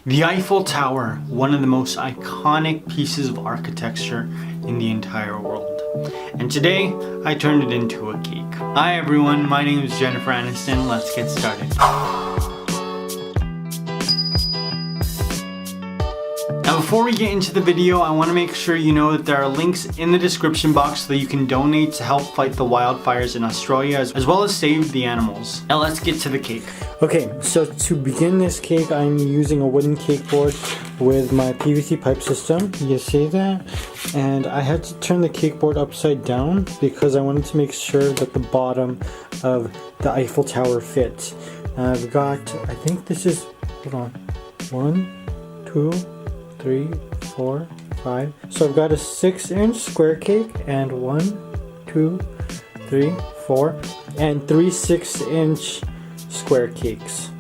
The Eiffel Tower, one of the most iconic pieces of architecture in the entire world. And today, I turned it into a cake. Hi everyone, my name is Jennifer Aniston. Let's get started. Now before we get into the video, I want to make sure you know that there are links in the description box so that you can donate to help fight the wildfires in Australia as well as save the animals. Now let's get to the cake. Okay, so to begin this cake, I'm using a wooden cake board with my PVC pipe system. You see that? And I had to turn the cake board upside down because I wanted to make sure that the bottom of the Eiffel Tower fits. I've got, I think this is, hold on, 1, 2, 3, 4, 5. So I've got a 6-inch square cake and 1, 2, 3, 4, and 3 6-inch square cakes,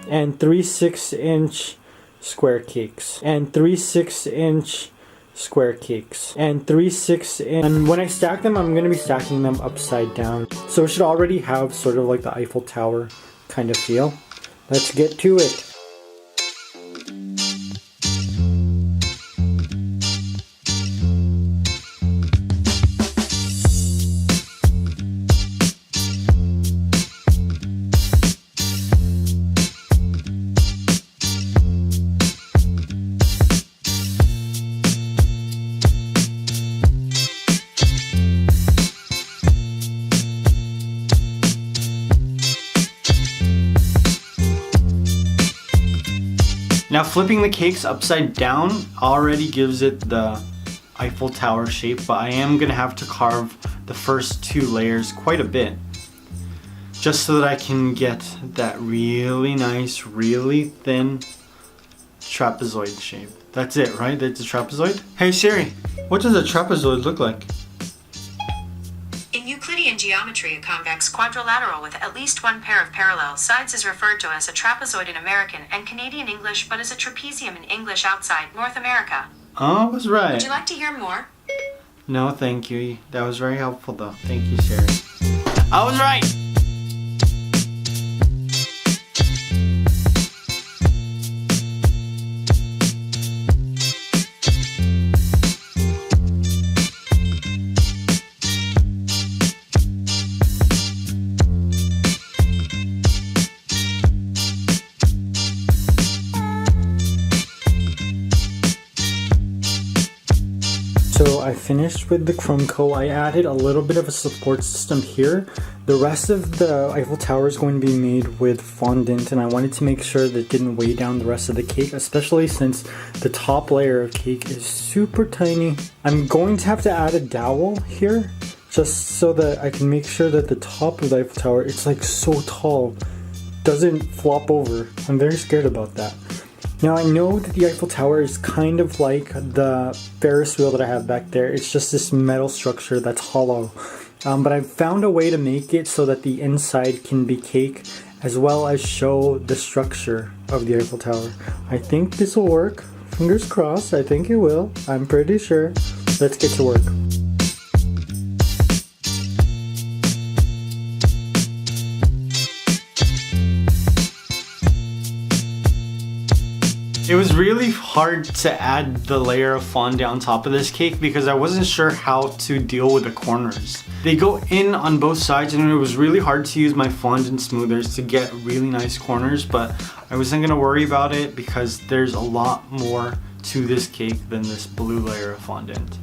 and 3 6-inch square cakes, and 3 6-inch square cakes, and 3 6-inch. And when I stack them, I'm going to be stacking them upside down. So it should already have sort of like the Eiffel Tower kind of feel. Let's get to it. Now flipping the cakes upside down already gives it the Eiffel Tower shape, but I am going to have to carve the first 2 layers quite a bit, just so that I can get that really nice, really thin trapezoid shape. That's it, right? That's a trapezoid? Hey Siri, what does a trapezoid look like? In Euclidean geometry, a convex quadrilateral with at least one pair of parallel sides is referred to as a trapezoid in American and Canadian English, but is a trapezium in English outside North America. Oh, I was right. Would you like to hear more? No, thank you. That was very helpful though. Thank you, Siri. I was right! So I finished with the chrome coat. I added a little bit of a support system here. The rest of the Eiffel Tower is going to be made with fondant, and I wanted to make sure that it didn't weigh down the rest of the cake, especially since the top layer of cake is super tiny. I'm going to have to add a dowel here just so that I can make sure that the top of the Eiffel Tower, it's like so tall, doesn't flop over. I'm very scared about that. Now I know that the Eiffel Tower is kind of like the Ferris wheel that I have back there. It's just this metal structure that's hollow. But I've found a way to make it so that the inside can be cake as well as show the structure of the Eiffel Tower. I think this will work. Fingers crossed, I think it will. I'm pretty sure. Let's get to work. It was really hard to add the layer of fondant on top of this cake because I wasn't sure how to deal with the corners. They go in on both sides and it was really hard to use my fondant smoothers to get really nice corners, but I wasn't going to worry about it because there's a lot more to this cake than this blue layer of fondant.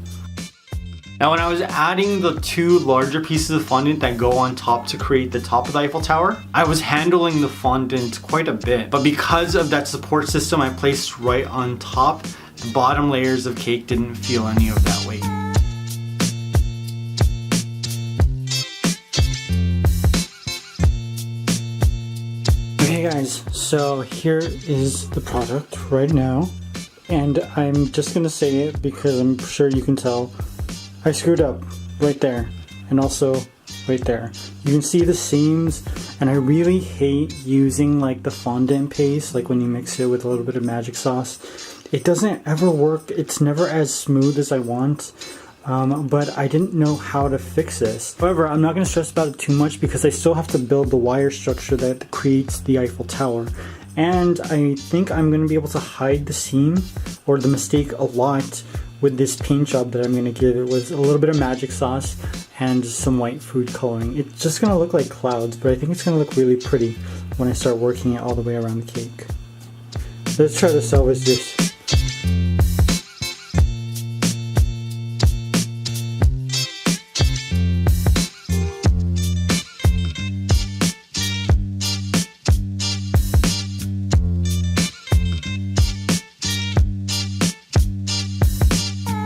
Now when I was adding the 2 larger pieces of fondant that go on top to create the top of the Eiffel Tower, I was handling the fondant quite a bit. But because of that support system I placed right on top, the bottom layers of cake didn't feel any of that weight. Okay guys, so here is the product right now. And I'm just gonna say it because I'm sure you can tell. I screwed up right there and also right there. You can see the seams, and I really hate using like the fondant paste, like when you mix it with a little bit of magic sauce. It doesn't ever work. It's never as smooth as I want. but I didn't know how to fix this. However, I'm not going to stress about it too much because I still have to build the wire structure that creates the Eiffel Tower. And I think I'm going to be able to hide the seam or the mistake a lot with this paint job that I'm going to give it with a little bit of magic sauce and some white food coloring. It's just going to look like clouds, but I think it's going to look really pretty when I start working it all the way around the cake. Let's try to salvage this.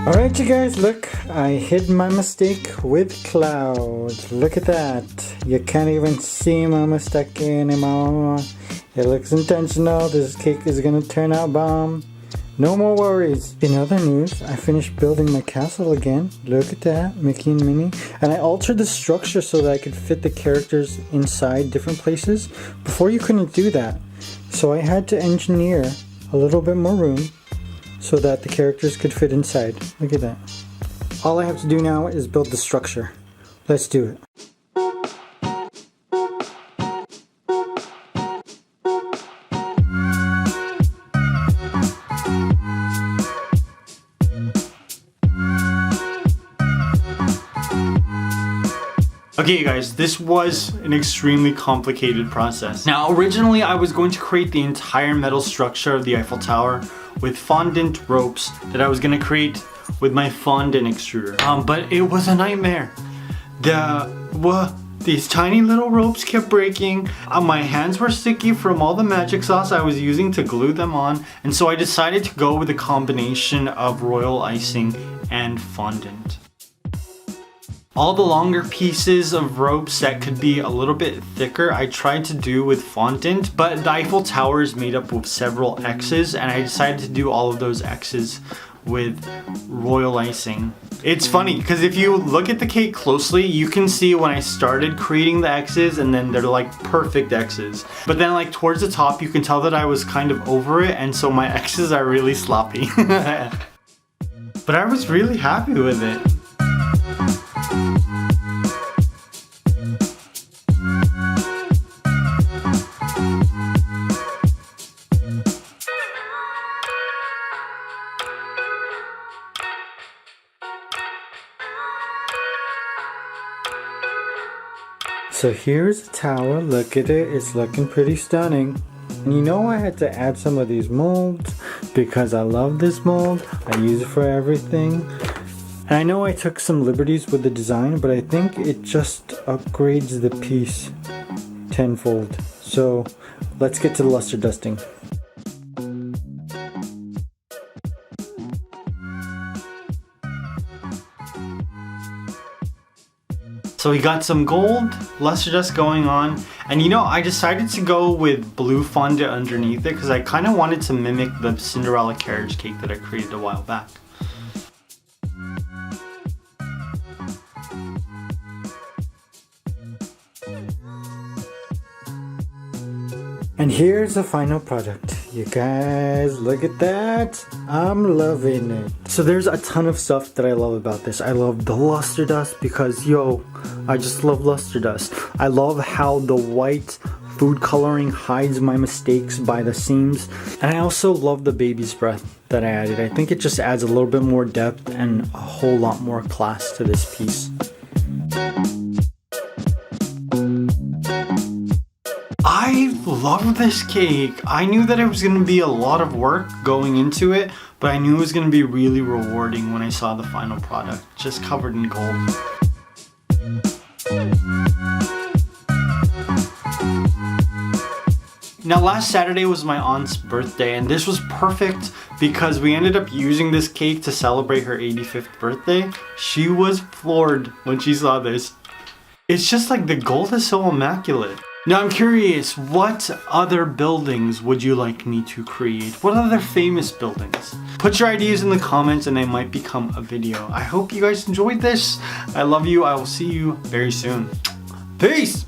Alright you guys, look, I hid my mistake with clouds. Look at that. You can't even see my mistake anymore. It looks intentional. This cake is gonna turn out bomb. No more worries. In other news, I finished building my castle again. Look at that, Mickey and Minnie. And I altered the structure so that I could fit the characters inside different places. Before you couldn't do that. So I had to engineer a little bit more room so that the characters could fit inside. Look at that. All I have to do now is build the structure. Let's do it. Okay guys, this was an extremely complicated process. Now originally I was going to create the entire metal structure of the Eiffel Tower with fondant ropes that I was going to create with my fondant extruder. But it was a nightmare. These tiny little ropes kept breaking. My hands were sticky from all the magic sauce I was using to glue them on, and so I decided to go with a combination of royal icing and fondant. All the longer pieces of ropes that could be a little bit thicker I tried to do with fondant, but the Eiffel Tower is made up of several X's and I decided to do all of those X's with royal icing. It's funny because if you look at the cake closely, you can see when I started creating the X's and then they're like perfect X's. But then like towards the top you can tell that I was kind of over it, and so my X's are really sloppy. But I was really happy with it. So here's the tower, look at it, it's looking pretty stunning. And you know I had to add some of these molds because I love this mold, I use it for everything. And I know I took some liberties with the design, but I think it just upgrades the piece tenfold. So let's get to the luster dusting. So we got some gold luster dust going on, and you know, I decided to go with blue fondant underneath it because I kind of wanted to mimic the Cinderella carriage cake that I created a while back. And here's the final product. You guys, look at that. I'm loving it. So there's a ton of stuff that I love about this. I love the luster dust because, I just love luster dust. I love how the white food coloring hides my mistakes by the seams. And I also love the baby's breath that I added. I think it just adds a little bit more depth and a whole lot more class to this piece. I love this cake. I knew that it was going to be a lot of work going into it, but I knew it was going to be really rewarding when I saw the final product, just covered in gold. Now last Saturday was my aunt's birthday, and this was perfect because we ended up using this cake to celebrate her 85th birthday. She was floored when she saw this. It's just like the gold is so immaculate. Now I'm curious, what other buildings would you like me to create? What other famous buildings? Put your ideas in the comments and they might become a video. I hope you guys enjoyed this. I love you. I will see you very soon. Peace!